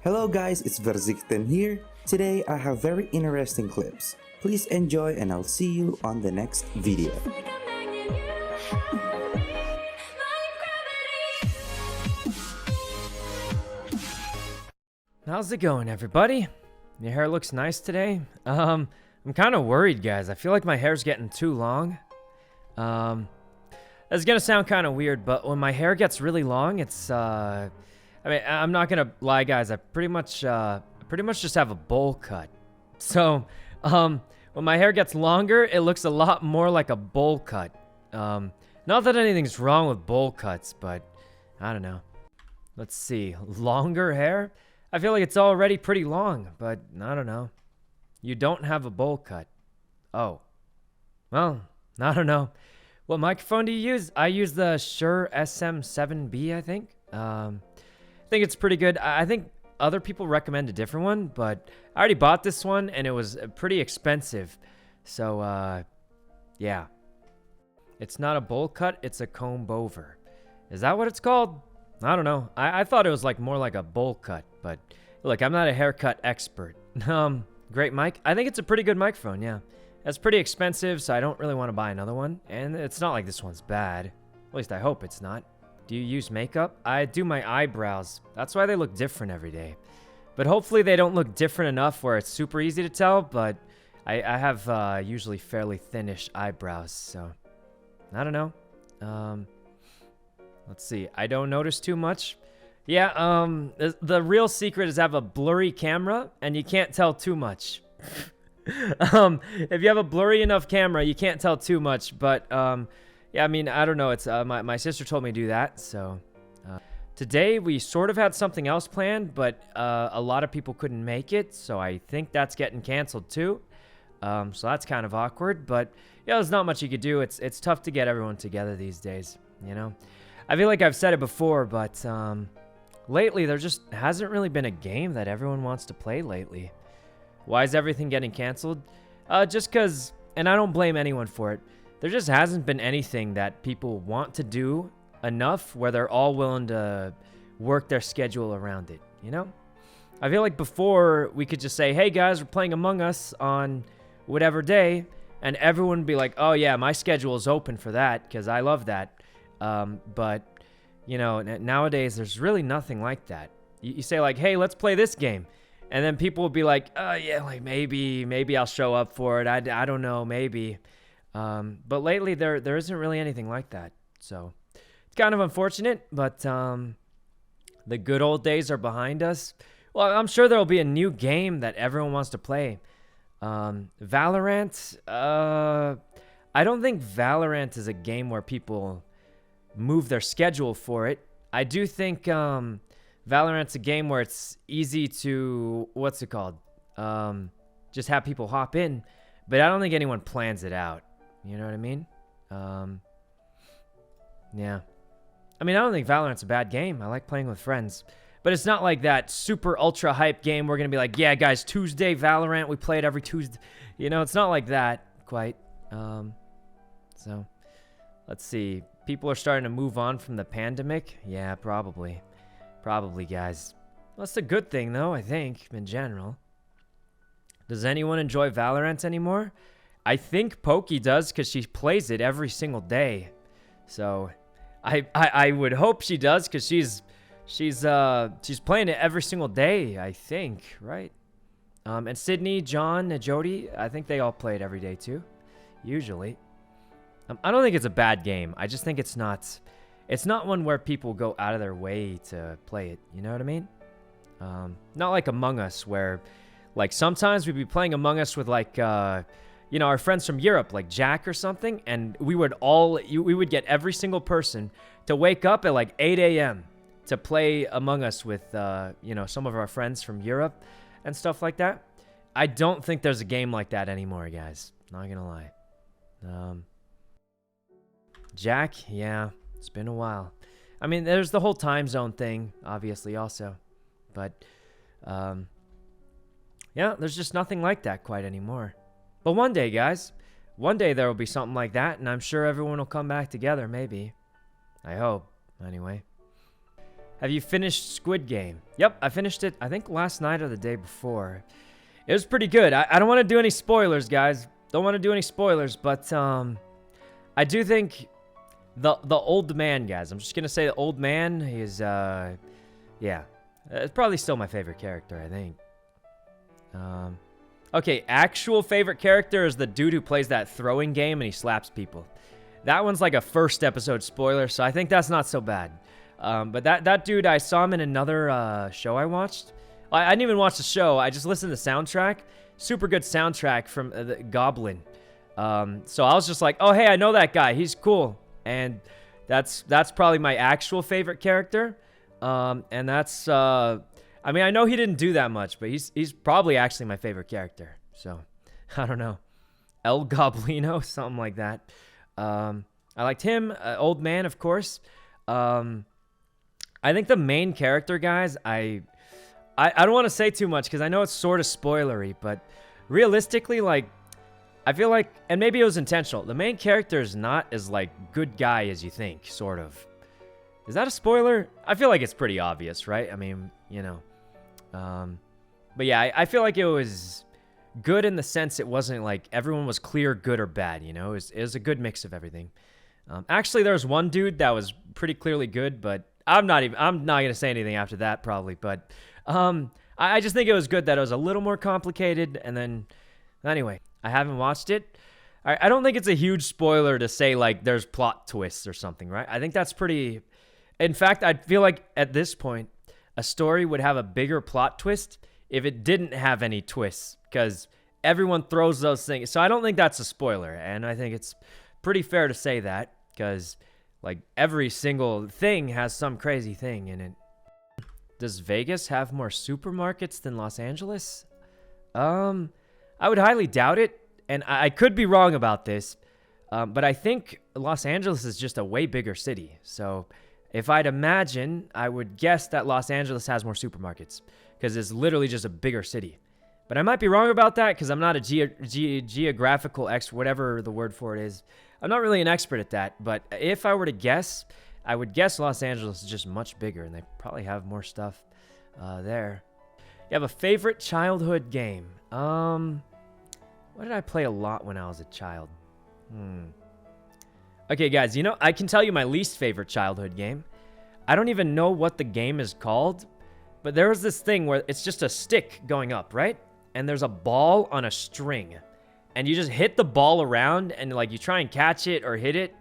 Hello guys, it's Verzikten here. Today I have very interesting clips. Please enjoy and I'll see you on the next video. How's it going, everybody? Your hair looks nice today. I'm kind of worried, guys. I feel like my hair's getting too long. That's gonna sound kind of weird, but when my hair gets really long, it's I mean, I'm not gonna lie, guys. I pretty much just have a bowl cut. So, when my hair gets longer, it looks a lot more like a bowl cut. Not that anything's wrong with bowl cuts, but I don't know. Let's see, longer hair? I feel like it's already pretty long, but I don't know. You don't have a bowl cut. Oh. Well, I don't know. What microphone do you use? I use the Shure SM7B, I think. I think it's pretty good. I think other people recommend a different one, but I already bought this one, and it was pretty expensive. So, yeah. It's not a bowl cut, it's a comb over. Is that what it's called? I don't know. I thought it was like more like a bowl cut, but look, I'm not a haircut expert. Great mic. I think it's a pretty good microphone, yeah. It's pretty expensive, so I don't really want to buy another one. And it's not like this one's bad. At least I hope it's not. Do you use makeup? I do my eyebrows. That's why they look different every day. But hopefully they don't look different enough where it's super easy to tell, but I have usually fairly thinnish eyebrows, so I don't know. Let's see. I don't notice too much. Yeah, the real secret is to have a blurry camera, and you can't tell too much. If you have a blurry enough camera, you can't tell too much, but, yeah, I mean, I don't know. It's, my sister told me to do that, so, today we sort of had something else planned, but, a lot of people couldn't make it, so I think that's getting canceled too. So that's kind of awkward, but, yeah, there's not much you could do. It's tough to get everyone together these days, you know? I feel like I've said it before, but, lately there just hasn't really been a game that everyone wants to play lately. Why is everything getting canceled? Just because, and I don't blame anyone for it, there just hasn't been anything that people want to do enough where they're all willing to work their schedule around it, you know? I feel like before we could just say, hey guys, we're playing Among Us on whatever day, and everyone would be like, oh yeah, my schedule is open for that because I love that. But, you know, nowadays there's really nothing like that. You say like, hey, let's play this game. And then people will be like, oh yeah, like maybe I'll show up for it. I don't know, maybe. But lately there isn't really anything like that. So it's kind of unfortunate, but, the good old days are behind us. Well, I'm sure there'll be a new game that everyone wants to play. Valorant, I don't think Valorant is a game where people move their schedule for it. I do think, Valorant's a game where it's easy to, what's it called? Just have people hop in, but I don't think anyone plans it out. You know what I mean? Yeah. I mean, I don't think Valorant's a bad game. I like playing with friends, but it's not like that super ultra hype game. We're going to be like, yeah, guys, Tuesday Valorant. We play it every Tuesday. You know, it's not like that quite. So let's see. People are starting to move on from the pandemic. Yeah, probably. Probably, guys. Well, that's a good thing, though, I think, in general. Does anyone enjoy Valorant anymore? I think Pokey does, because she plays it every single day. So, I would hope she does, because she's playing it every single day, I think, right? And Sydney, John, and Jody, I think they all play it every day, too. Usually. I don't think it's a bad game. I just think it's not one where people go out of their way to play it. You know what I mean? Not like Among Us, where, like, sometimes we'd be playing Among Us with, like, you know, our friends from Europe, like Jack or something, and we would get every single person to wake up at, like, 8 a.m. to play Among Us with, you know, some of our friends from Europe and stuff like that. I don't think there's a game like that anymore, guys. Not gonna lie. Jack, yeah. It's been a while. I mean, there's the whole time zone thing, obviously, also. But, yeah, there's just nothing like that quite anymore. But one day, guys, one day there will be something like that, and I'm sure everyone will come back together, maybe. I hope, anyway. Have you finished Squid Game? Yep, I finished it, I think last night or the day before. It was pretty good. I don't want to do any spoilers, guys. Don't want to do any spoilers, but I do think the old man, guys. I'm just gonna say the old man. He's yeah, it's probably still my favorite character, I think. Okay, actual favorite character is the dude who plays that throwing game and he slaps people. That one's like a first episode spoiler, so I think that's not so bad. But that dude, I saw him in another show I watched. I didn't even watch the show. I just listened to the soundtrack. Super good soundtrack from the Goblin. So I was just like, oh, hey, I know that guy. He's cool. And that's probably my actual favorite character. And that's, I mean, I know he didn't do that much, but he's probably actually my favorite character. So, I don't know. El Goblino, something like that. I liked him. Old man, of course. I think the main character, guys, I don't want to say too much because I know it's sort of spoilery, but realistically, like, I feel like, and maybe it was intentional, the main character is not as, like, good guy as you think, sort of. Is that a spoiler? I feel like it's pretty obvious, right? I mean, you know. But yeah, I feel like it was good in the sense it wasn't, like, everyone was clear good or bad, you know? It was a good mix of everything. Actually, there was one dude that was pretty clearly good, but I'm not going to say anything after that, probably, but I just think it was good that it was a little more complicated, and then, anyway, I haven't watched it. I don't think it's a huge spoiler to say, like, there's plot twists or something, right? I think that's pretty... In fact, I feel like, at this point, a story would have a bigger plot twist if it didn't have any twists, because everyone throws those things. So I don't think that's a spoiler, and I think it's pretty fair to say that, because... like, every single thing has some crazy thing in it. Does Vegas have more supermarkets than Los Angeles? I would highly doubt it, and I could be wrong about this, but I think Los Angeles is just a way bigger city. So if I'd imagine, I would guess that Los Angeles has more supermarkets, because it's literally just a bigger city. But I might be wrong about that, because I'm not a geographical expert, whatever the word for it is. I'm not really an expert at that, but if I were to guess, I would guess Los Angeles is just much bigger, and they probably have more stuff there. You have a favorite childhood game? What did I play a lot when I was a child? Okay, guys, you know, I can tell you my least favorite childhood game. I don't even know what the game is called, but there was this thing where it's just a stick going up, right? And there's a ball on a string. And you just hit the ball around, and, like, you try and catch it or hit it.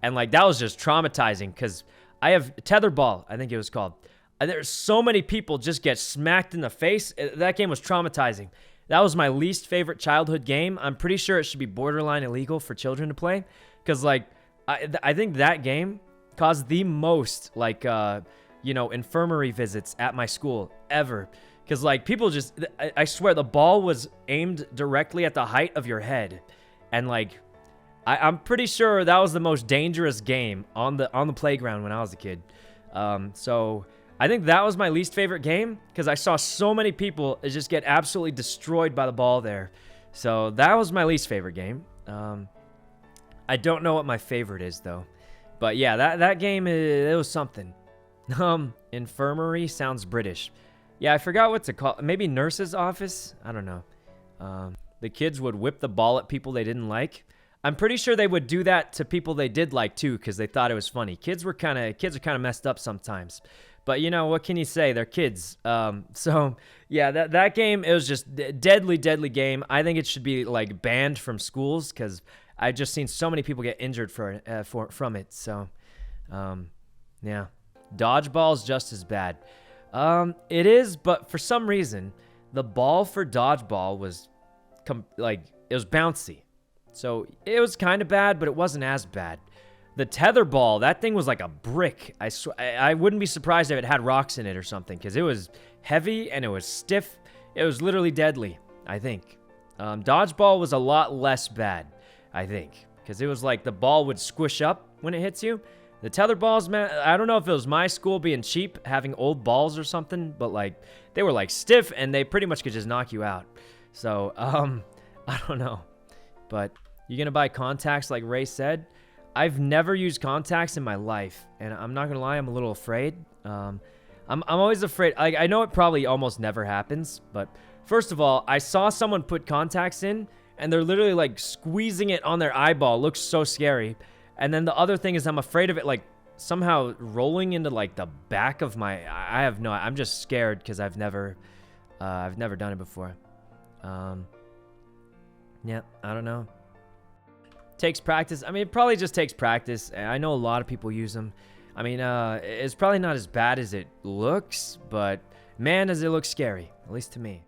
And, like, that was just traumatizing, because I have tetherball, I think it was called. There's so many people just get smacked in the face. That game was traumatizing. That was my least favorite childhood game. I'm pretty sure it should be borderline illegal for children to play, because, like, I think that game caused the most, like, you know, infirmary visits at my school ever. Because, like, people just... I swear, the ball was aimed directly at the height of your head. And, like, I'm pretty sure that was the most dangerous game on the playground when I was a kid. So, I think that was my least favorite game, because I saw so many people just get absolutely destroyed by the ball there. So, that was my least favorite game. I don't know what my favorite is, though. But, yeah, that game, it was something. Infirmary sounds British. Yeah, I forgot what to call it. Maybe nurse's office? I don't know. The kids would whip the ball at people they didn't like. I'm pretty sure they would do that to people they did like, too, because they thought it was funny. Kids are kind of messed up sometimes. But, you know, what can you say? They're kids. So, yeah, that game, it was just deadly, deadly game. I think it should be, like, banned from schools, because I've just seen so many people get injured from it. So, yeah. Dodgeball's just as bad. It is, but for some reason, the ball for dodgeball was, it was bouncy. So, it was kind of bad, but it wasn't as bad. The tether ball, that thing was like a brick. I wouldn't be surprised if it had rocks in it or something, because it was heavy and it was stiff. It was literally deadly, I think. Dodgeball was a lot less bad, I think, because it was like the ball would squish up when it hits you. The tether balls, man, I don't know if it was my school being cheap, having old balls or something, but, like, they were, like, stiff, and they pretty much could just knock you out. So, I don't know. But you gonna buy contacts like Ray said? I've never used contacts in my life, and I'm not gonna lie, I'm a little afraid. I'm always afraid. Like, I know it probably almost never happens, but first of all, I saw someone put contacts in, and they're literally like squeezing it on their eyeball. It looks so scary. And then the other thing is I'm afraid of it like somehow rolling into like the back of my. I have no. I'm just scared because I've never done it before. Yeah, I don't know. Takes practice. I mean, it probably just takes practice. I know a lot of people use them. I mean, it's probably not as bad as it looks, but man, does it look scary, at least to me.